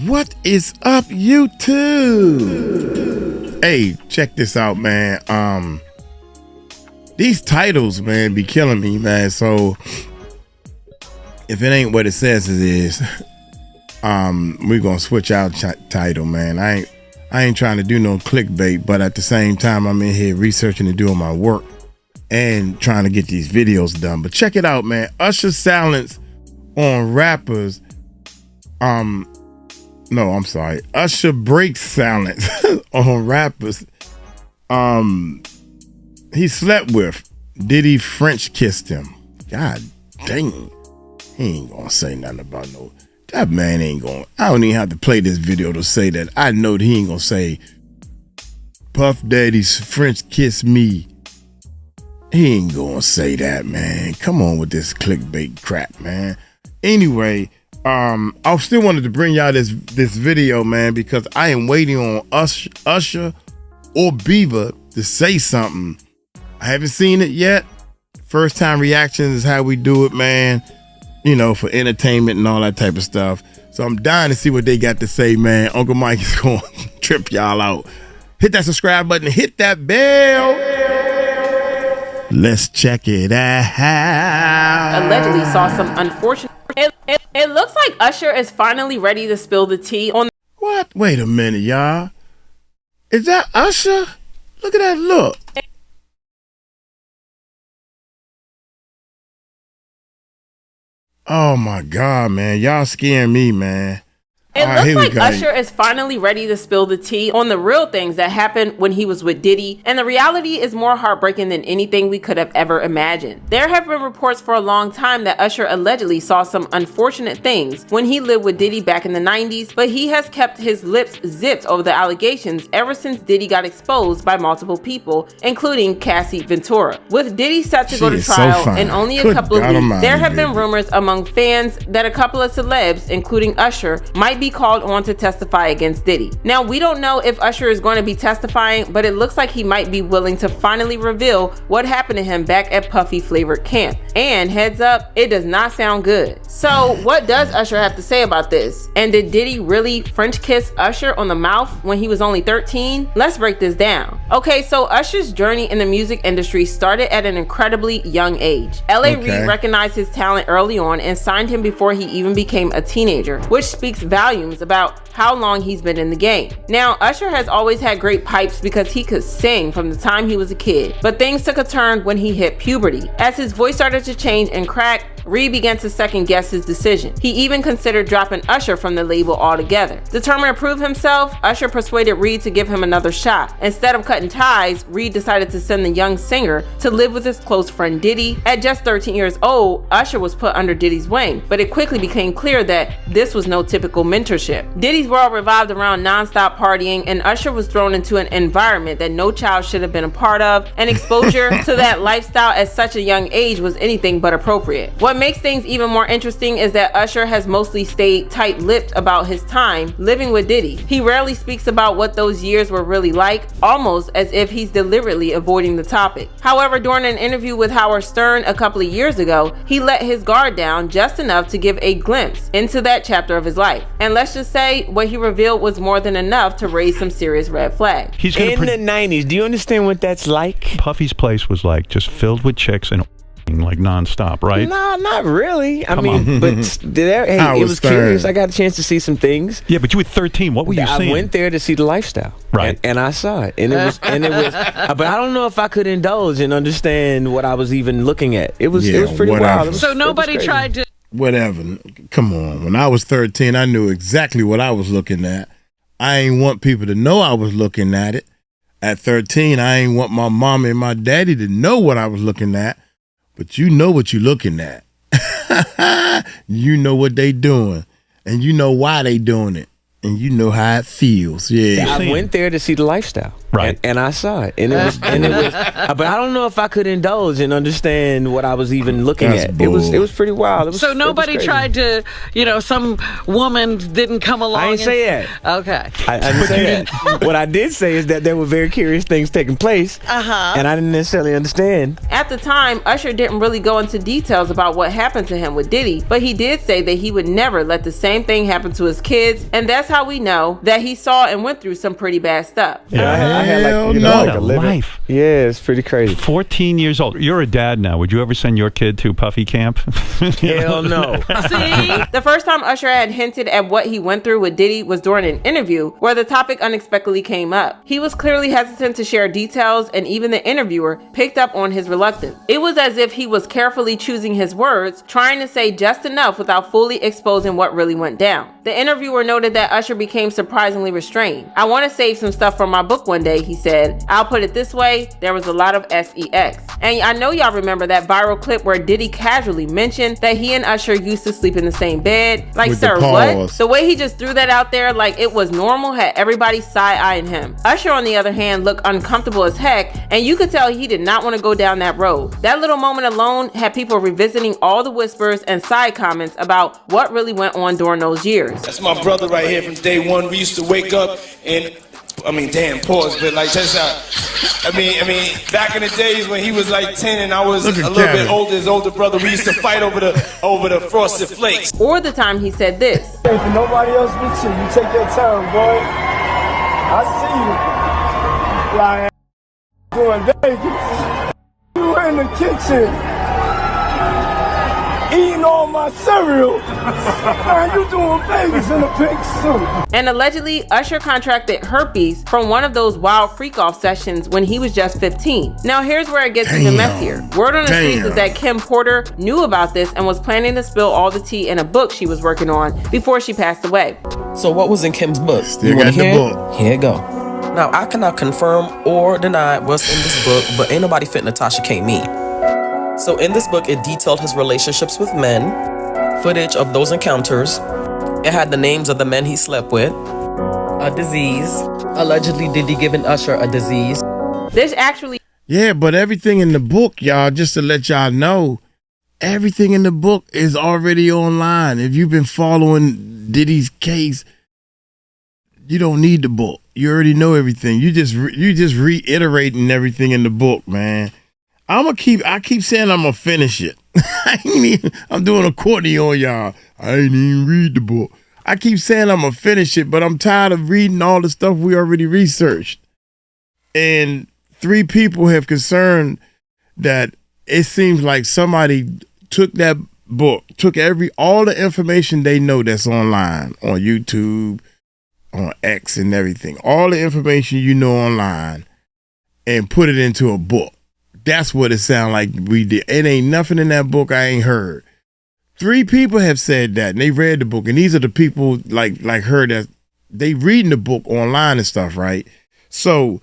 What is up, YouTube? Hey, check this out, man. These titles, man, be killing me, man. So if it ain't what it says it is, we're gonna switch out title, man. I ain't trying to do no clickbait, but at the same time, I'm in here researching and doing my work and trying to get these videos done. But check it out, man. Usher silence on rappers. No, I'm sorry. Usher breaks silence on rappers. He slept with. Diddy French kissed him. God dang. He ain't gonna say nothing about no. That man ain't gonna. I don't even have to play this video to say that. I know that he ain't gonna say Puff Daddy's French kiss me. He ain't gonna say that, man. Come on with this clickbait crap, man. Anyway, I still wanted to bring y'all this video, man, because I am waiting on Usher or Beaver to say something. I haven't seen it yet. First time reactions is how we do it, man. You know, for entertainment and all that type of stuff. So I'm dying to see what they got to say, man. Uncle Mike is going to trip y'all out. Hit that subscribe button. Hit that bell. Let's check it out. Allegedly saw some unfortunate. It looks like Usher is finally ready to spill the tea on. What? Wait a minute, y'all. Is that Usher? Look at that look. Oh my God, man. Y'all scaring me, man. It looks like Usher is finally ready to spill the tea on the real things that happened when he was with Diddy, and the reality is more heartbreaking than anything we could have ever imagined. There have been reports for a long time that Usher allegedly saw some unfortunate things when he lived with Diddy back in the 90s, but he has kept his lips zipped over the allegations ever since Diddy got exposed by multiple people, including 𝗟𝗓𝗡𝗞𝗦. With Diddy set to go to trial in only a couple of weeks, there have been rumors among fans that a couple of celebs, including Usher, might be called on to testify against Diddy. Now, we don't know if Usher is going to be testifying, but it looks like he might be willing to finally reveal what happened to him back at Puffy flavored camp. And heads up, it does not sound good. So what does Usher have to say about this? And did Diddy really French kiss Usher on the mouth when he was only 13? Let's break this down. Okay, so Usher's journey in the music industry started at an incredibly young age. L.A. Reid recognized his talent early on and signed him before he even became a teenager, which speaks volumes about how long he's been in the game. Now, Usher has always had great pipes because he could sing from the time he was a kid, but things took a turn when he hit puberty. As his voice started to change and crack, Reid began to second guess his decision. He even considered dropping Usher from the label altogether. Determined to prove himself, Usher persuaded Reid to give him another shot. Instead of cutting ties, Reid decided to send the young singer to live with his close friend Diddy. At just 13 years old, Usher was put under Diddy's wing, but it quickly became clear that this was no typical mentorship. Diddy's world revolved around non-stop partying, and Usher was thrown into an environment that no child should have been a part of, and exposure to that lifestyle at such a young age was anything but appropriate. What makes things even more interesting is that Usher has mostly stayed tight-lipped about his time living with Diddy. He rarely speaks about what those years were really like, almost as if he's deliberately avoiding the topic. However, during an interview with Howard Stern a couple of years ago, he let his guard down just enough to give a glimpse into that chapter of his life. And let's just say what he revealed was more than enough to raise some serious red flags. In the 90s, do you understand what that's like? Puffy's place was like just filled with chicks and like nonstop, right? No, not really. I mean, but it was curious. I got a chance to see some things. Yeah, but you were 13. What were you seeing? I went there to see the lifestyle, right? And I saw it, and it was, but I don't know if I could indulge and understand what I was even looking at. It was pretty wild. So nobody tried to. Whatever. Come on. When I was 13, I knew exactly what I was looking at. I ain't want people to know I was looking at it. At 13, I ain't want my mom and my daddy to know what I was looking at. But you know what you're looking at. You know what they doing. And you know why they doing it. And you know how it feels. Yeah. I went there to see the lifestyle. Right. And I saw it. And it was, but I don't know if I could indulge and understand what I was even looking That's at. bull. It was pretty wild. So nobody tried to, some woman didn't come along. I didn't say that. Okay. I didn't say that. What I did say is that there were very curious things taking place. And I didn't necessarily understand. At the time, Usher didn't really go into details about what happened to him with Diddy, but he did say that he would never let the same thing happen to his kids, and that's how we know that he saw and went through some pretty bad stuff. Yeah, I had like a life. Yeah, it's pretty crazy. 14 years old. You're a dad now. Would you ever send your kid to Puffy camp? Hell no. See? The first time Usher had hinted at what he went through with Diddy was during an interview where the topic unexpectedly came up. He was clearly hesitant to share details, and even the interviewer picked up on his reluctance. It was as if he was carefully choosing his words, trying to say just enough without fully exposing what really went down. The interviewer noted that Usher became surprisingly restrained. "I want to save some stuff for my book one day," he said. "I'll put it this way, there was a lot of sex." And I know y'all remember that viral clip where Diddy casually mentioned that he and Usher used to sleep in the same bed. Like, With sir, the what? pause. The way he just threw that out there like it was normal had everybody side-eyeing him. Usher, on the other hand, looked uncomfortable as heck, and you could tell he did not want to go down that road. That little moment alone had people revisiting all the whispers and side comments about what really went on during those years. That's my brother right here from day one. We used to wake up and, pause, but like, check this out. Back in the days when he was like 10 and I was a little bit older, his older brother, we used to fight over the frosted flakes. Or the time he said this. If nobody else with you, you take your turn, boy. I see you. Like, doing Vegas. You were in the kitchen. Eating all my cereal. Man, you doing Vegas in a pink suit. And allegedly, Usher contracted herpes from one of those wild freak-off sessions when he was just 15. Now here's where it gets even messier. Word on the streets is that @KimPorter knew about this and was planning to spill all the tea in a book she was working on before she passed away. So what was in Kim's book? Still got the book. Here it go. Now, I cannot confirm or deny what's in this book, but ain't nobody fit Natasha K. me. So in this book, it detailed his relationships with men, footage of those encounters. It had the names of the men he slept with, a disease. Allegedly, Diddy giving Usher a disease. This actually... Yeah, but everything in the book, y'all, just to let y'all know, everything in the book is already online. If you've been following Diddy's case, you don't need the book. You already know everything. You just reiterating everything in the book, man. I keep saying I'm gonna finish it. I'm doing a Courtney on y'all. I ain't even read the book. I keep saying I'm gonna finish it, but I'm tired of reading all the stuff we already researched. And 3 people have concerned that it seems like somebody took that book, took all the information they know that's online, on YouTube, on X and everything, all the information you know online, and put it into a book. That's what it sounds like we did. It ain't nothing in that book I ain't heard. 3 people have said that, and they read the book, and these are the people like her that they reading the book online and stuff, right? So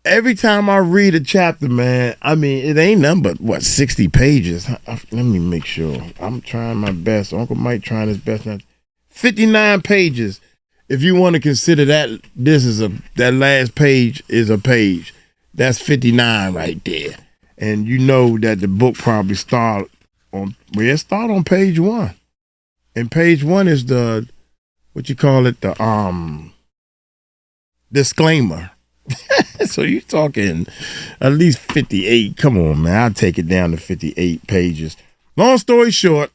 every time I read a chapter, man, it ain't nothing but 60 pages. Let me make sure. I'm trying my best. Uncle Mike trying his best. 59 pages. If you want to consider that that last page is a page. That's 59 right there. And you know that the book probably start on page 1. And page 1 is the disclaimer. So you're talking at least 58. Come on, man. I'll take it down to 58 pages. Long story short,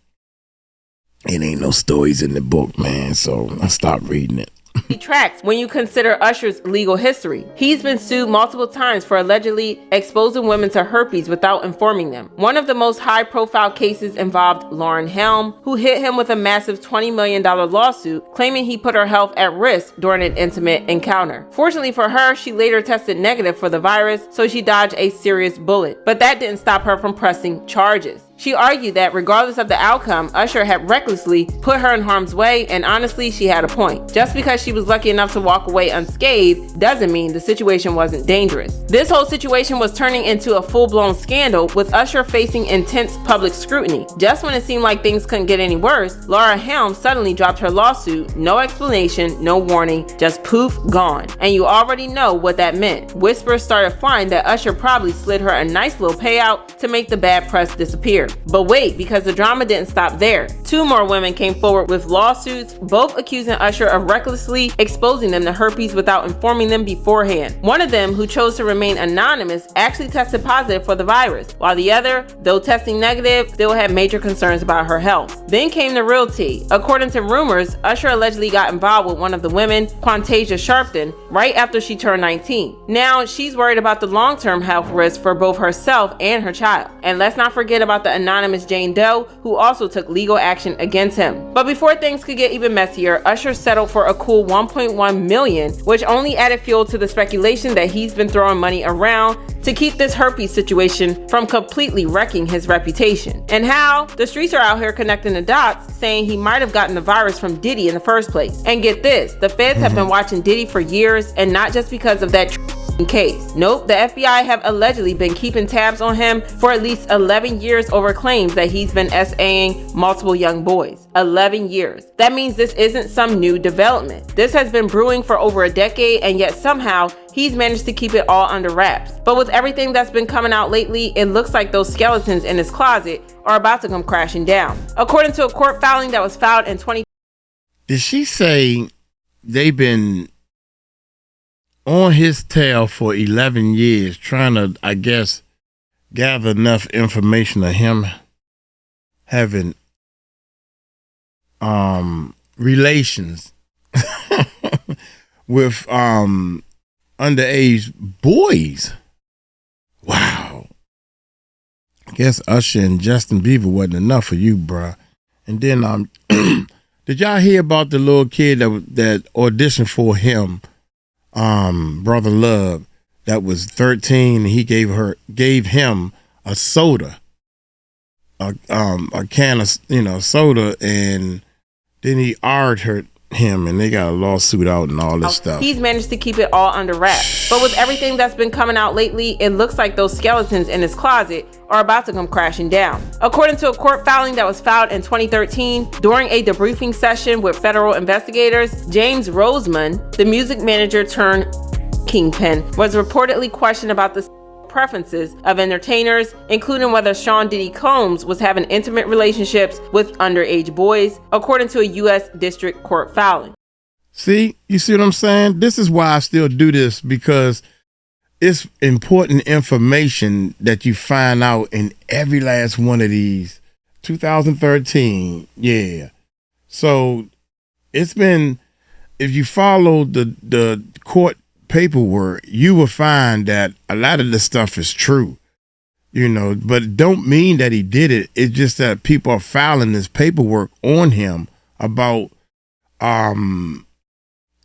it ain't no stories in the book, man. So I stopped reading it. Tracks when you consider Usher's legal history. He's been sued multiple times for allegedly exposing women to herpes without informing them. One of the most high-profile cases involved Lauryn Helm, who hit him with a massive $20 million lawsuit, claiming he put her health at risk during an intimate encounter. Fortunately for her, she later tested negative for the virus, so she dodged a serious bullet. But that didn't stop her from pressing charges. She argued that regardless of the outcome, Usher had recklessly put her in harm's way, and honestly, she had a point. Just because she was lucky enough to walk away unscathed doesn't mean the situation wasn't dangerous. This whole situation was turning into a full-blown scandal, with Usher facing intense public scrutiny. Just when it seemed like things couldn't get any worse, Laura Helm suddenly dropped her lawsuit, no explanation, no warning, just poof, gone. And you already know what that meant. Whispers started flying that Usher probably slid her a nice little payout to make the bad press disappear. But wait, because the drama didn't stop there. 2 more women came forward with lawsuits, both accusing Usher of recklessly exposing them to herpes without informing them beforehand. One of them, who chose to remain anonymous, actually tested positive for the virus, while the other, though testing negative, still had major concerns about her health. Then came the real tea. According to rumors, Usher allegedly got involved with one of the women, 𝗗𝗢𝗡𝗞𝗦, right after she turned 19. Now, she's worried about the long-term health risks for both herself and her child. And let's not forget about the anonymous Jane Doe, who also took legal action against him. But before things could get even messier, Usher settled for a cool $1.1 million, which only added fuel to the speculation that he's been throwing money around to keep this herpes situation from completely wrecking his reputation. And how? The streets are out here connecting the dots, saying he might have gotten the virus from Diddy in the first place. And get this, the feds have been watching Diddy for years, and not just because of that case. Nope, the FBI have allegedly been keeping tabs on him for at least 11 years over claims that he's been SAing multiple young boys. 11 years. That means this isn't some new development. This has been brewing for over a decade, and yet somehow he's managed to keep it all under wraps. But with everything that's been coming out lately, it looks like those skeletons in his closet are about to come crashing down. According to a court filing that was filed in 20... Did she say they've been on his tail for 11 years trying to, I guess, gather enough information of him having relations with underage boys? Wow. I guess Usher and Justin Bieber wasn't enough for you, bruh. And then did y'all hear about the little kid that auditioned for him, Brother Love, that was 13, and he gave him a soda, a can of soda, and then he argued him, and they got a lawsuit out and all this stuff. He's managed to keep it all under wraps. But with everything that's been coming out lately, it looks like those skeletons in his closet are about to come crashing down. According to a court filing that was filed in 2013, during a debriefing session with federal investigators, James Roseman, the music manager turned kingpin, was reportedly questioned about the preferences of entertainers, including whether Sean Diddy Combs was having intimate relationships with underage boys, according to a U.S. District Court filing. See what I'm saying? This is why I still do this, because it's important information that you find out in every last one of these. 2013, yeah. So it's been, if you follow the court paperwork, you will find that a lot of the stuff is true, but it don't mean that he did it. It's just that people are filing this paperwork on him about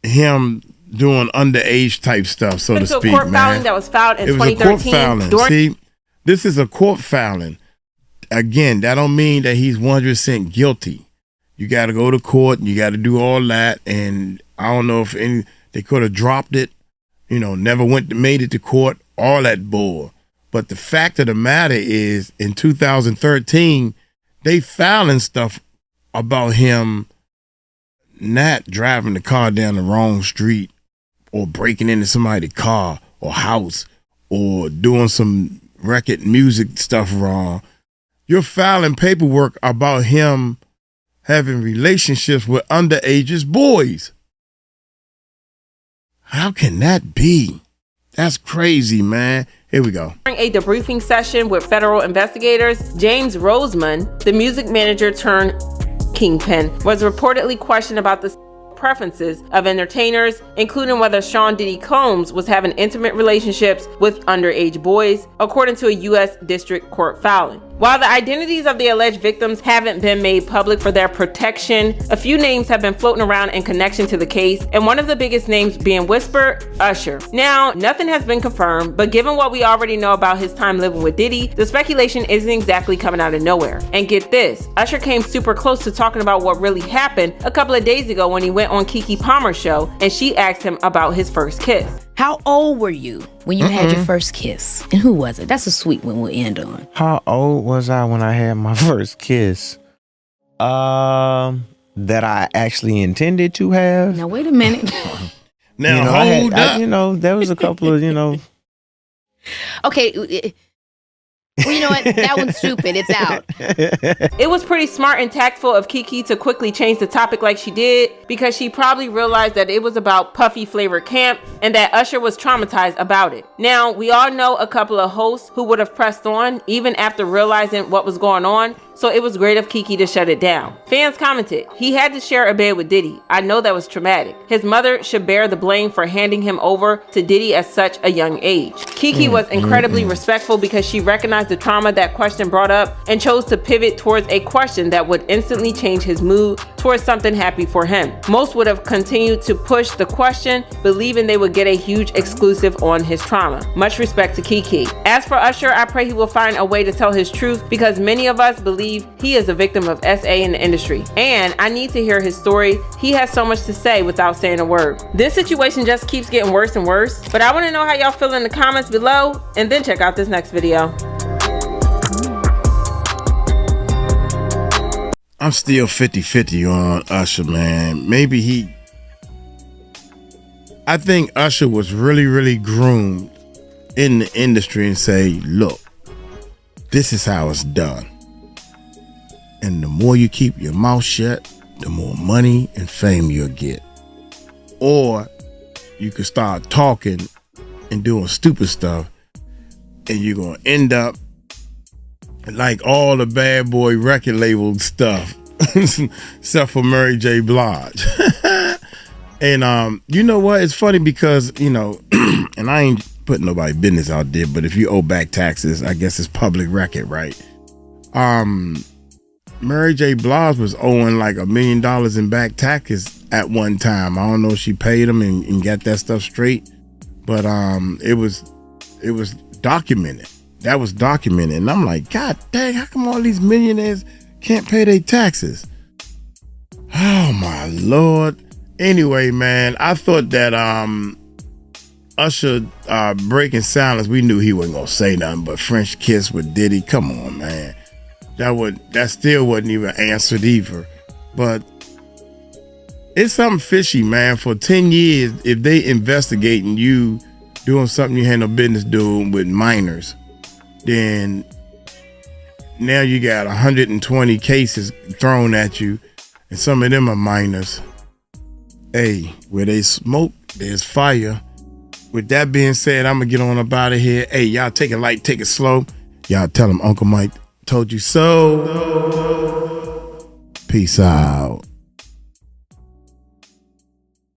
him doing underage type stuff, so to speak. A court filing that was filed in 2013. It was a court filing. See, this is a court filing. Again, that don't mean that he's 100% guilty. You got to go to court, and you got to do all that, and I don't know if they could have dropped it. Never made it to court, all that bull. But the fact of the matter is, in 2013, they filing stuff about him not driving the car down the wrong street, or breaking into somebody's car or house, or doing some record music stuff wrong. You're filing paperwork about him having relationships with underage boys. How can that be? That's crazy, man. Here we go. During a debriefing session with federal investigators, James Roseman, the music manager turned kingpin, was reportedly questioned about the preferences of entertainers, including whether Sean Diddy Combs was having intimate relationships with underage boys, according to a U.S. District Court filing. While the identities of the alleged victims haven't been made public for their protection, a few names have been floating around in connection to the case, and one of the biggest names being whispered, Usher. Now, nothing has been confirmed, but given what we already know about his time living with Diddy, the speculation isn't exactly coming out of nowhere. And get this, Usher came super close to talking about what really happened a couple of days ago when he went on 𝗗𝗢𝗡𝗞𝗦's show, and she asked him about his first kiss. How old were you when you had your first kiss? And who was it? That's a sweet one we'll end on. How old was I when I had my first kiss? That I actually intended to have. Now, wait a minute. Now, hold up. There was a couple of, Okay. Well, you know what? That one's stupid. It's out. It was pretty smart and tactful of Keke to quickly change the topic like she did, because she probably realized that it was about puffy flavored camp and that Usher was traumatized about it. Now, we all know a couple of hosts who would have pressed on even after realizing what was going on, so it was great of Keke to shut it down. Fans commented, "He had to share a bed with Diddy. I know that was traumatic. His mother should bear the blame for handing him over to Diddy at such a young age." Keke was incredibly respectful because she recognized the trauma that question brought up and chose to pivot towards a question that would instantly change his mood towards something happy for him. Most would have continued to push the question, believing they would get a huge exclusive on his trauma. Much respect to Keke. As for Usher, I pray he will find a way to tell his truth, because many of us believe he is a victim of SA in the industry. And I need to hear his story. He has so much to say without saying a word. This situation just keeps getting worse and worse, but I want to know how y'all feel in the comments below, and then check out this next video. I'm still 50-50 on Usher, man. I think Usher was really, really groomed in the industry and say, look, this is how it's done. And the more you keep your mouth shut, the more money and fame you'll get. Or you could start talking and doing stupid stuff, and you're going to end up like all the bad boy record label stuff, except for Mary J. Blige. And you know what? It's funny because, and I ain't putting nobody's business out there, but if you owe back taxes, I guess it's public record, right? Mary J. Blige was owing like $1 million in back taxes at one time. I don't know if she paid them and got that stuff straight, but it was documented. That was documented, and I'm like, God dang, how come all these millionaires can't pay their taxes? Oh my Lord. Anyway, man, I thought that Usher breaking silence, we knew he wasn't gonna say nothing, but French kiss with Diddy, come on, man. That still wasn't even answered either. But it's something fishy, man. For 10 years, if they investigating you doing something you had no business doing with minors, then now you got 120 cases thrown at you, and some of them are minors. Hey, where they smoke, there's fire. With that being said, I'm gonna get on up out of here. Hey, y'all take it light, take it slow. Y'all tell them Uncle Mike told you so. Peace out.